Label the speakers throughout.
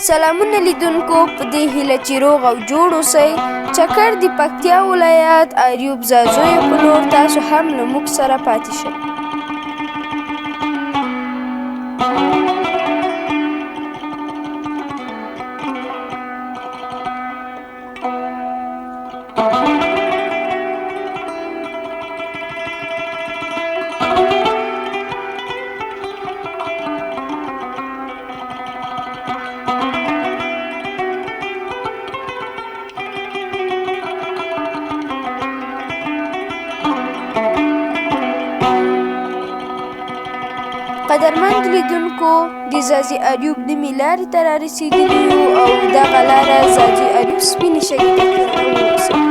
Speaker 1: سلامونه لیدونکو، په دې هیله چې روغ او جوړ اوسئ. چکر د پکتیا ولایت ایوب ځاځیو په لور تاسو هم له موږ سره پاتې شئ. قدرمند لیدونکو، د ځاځي ایوب نومې لارې ته رارسېدلي یو او دغه لاره ځاځي ایوب سپینې شګې ته ورسوي.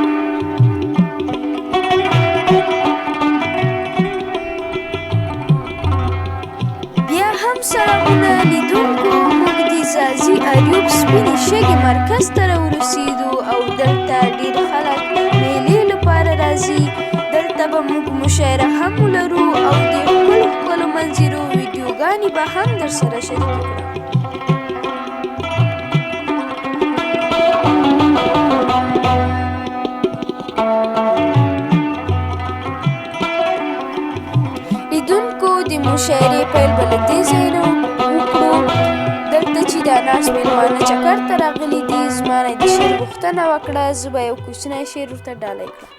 Speaker 1: بیا هم سلامونه لیدونکو، موږ د ځاځي ایوب سپینې شګې مرکز ته راورسېدو او دلته ډېر خلک میلې لپاره راځي. دلته به موږ مشاعره هم ولرو او د ښکلو ښکلو منظرو ویډیوګانې به هم در سره شریکې کړم. لیدونکو، د مشاعرې پیل به له دې ځای نه وکړو. دلته چې دا ناست مېلمانه چکر ته راغلي دي، زما نه د شعر غوښتنه وکړه. زه به یو کوچنی شعر ورته ډالۍ کړم.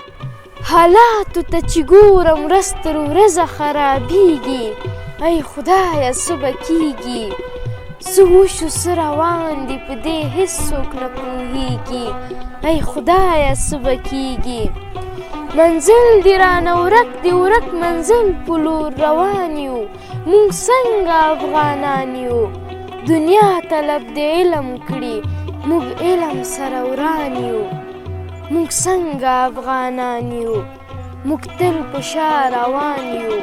Speaker 1: حالاتو ته چې ګورم ورځ تر ورځه خرابېږي، ای خدایه څه به کېږي؟ څه وشو څه روان دي په دې هېڅوک نه پوهېږي، ای خدایه څه به کېږي؟ منزل دې رانه ورک دی، ورک منزل په لور روان یو، موږ څنګه افغانان یو؟ دنیا طلب د علم کړي، موږ علم سره وران یو، موږ څنګه افغانان یو؟ موږ تل په شا روان یو،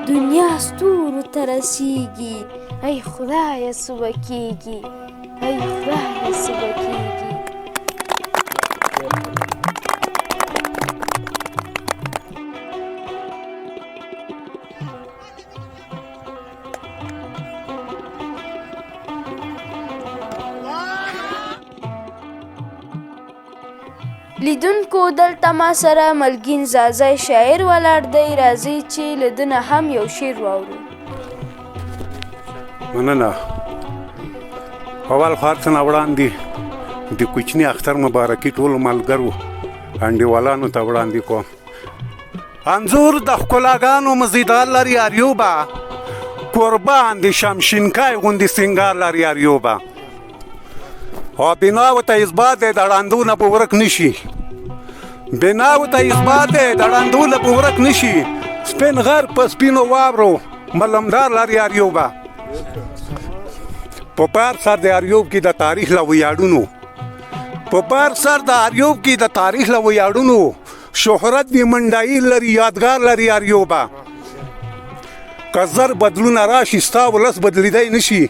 Speaker 1: دنیا ستورو ته رسیږي، ای خدایه څه به کېږي، ای خدایه څه به کېږي؟ لیدونکو، دلته ما سره ملګین ځاځی شاعر ولاړ دی. راځئ چې له ده نه هم یو شعر واورو.
Speaker 2: مننه. اول خو هر څه نه وړاندې د کوچني اختر مبارکي ټولو ملګرو انډیوالانو ته وړاندې کوم. انځور د ښکلاګانو مزیدار لري ایوبه، قربان د شمشینکای غوندې سینګار لري ایوبه، او بناو ته اثبات دی د ړندونه به ورک نشي، بناو ته اثبات دی د ړندونه به ورک نشي. سپین غر په سپینو واورو ملمدار لري ایوبه، په پار سر د ایوب کې د تاریخ له ویاړونو، په پار سر د ایوب کې د تاریخ له ویاړونو شهرت د منډایي لري، یادګار لري ایوبه. که زر بدلونه راشي ستا ولس بدلیدی نشي،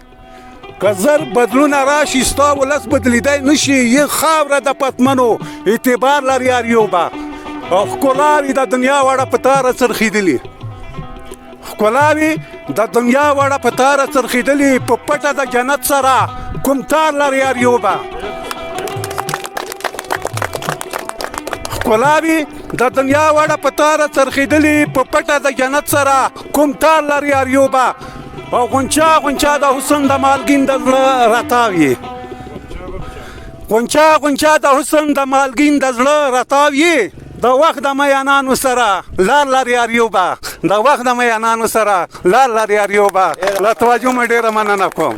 Speaker 2: که زر بدلونه راشي ستا ولس بدلیدی نشي. یه خاوره د پتمنو اعتبار لري ایوبه، او ښکلاوې د دنیا وړه په تاره څرخېدلي، ښکلاوې د دنیا وړه په تاره څرخېدلي، په پټه د جنت سره کوم تار لري ایوبه، ښکلاوې د دنیا وړه په تاره څرخېدلي، په پټه د جنت سره کوم تار لري ایوبه. او غونچا غونچا د حسن د مالګین د زړه راتاوي، غونچا غونچا د حسن د مالګین د زړه راتاوي، د وخت د میانانو سره لار لري ایوبه، د وخت د میانانو سره لار لري ایوبه. له توجه مې ډېره مننه کوم.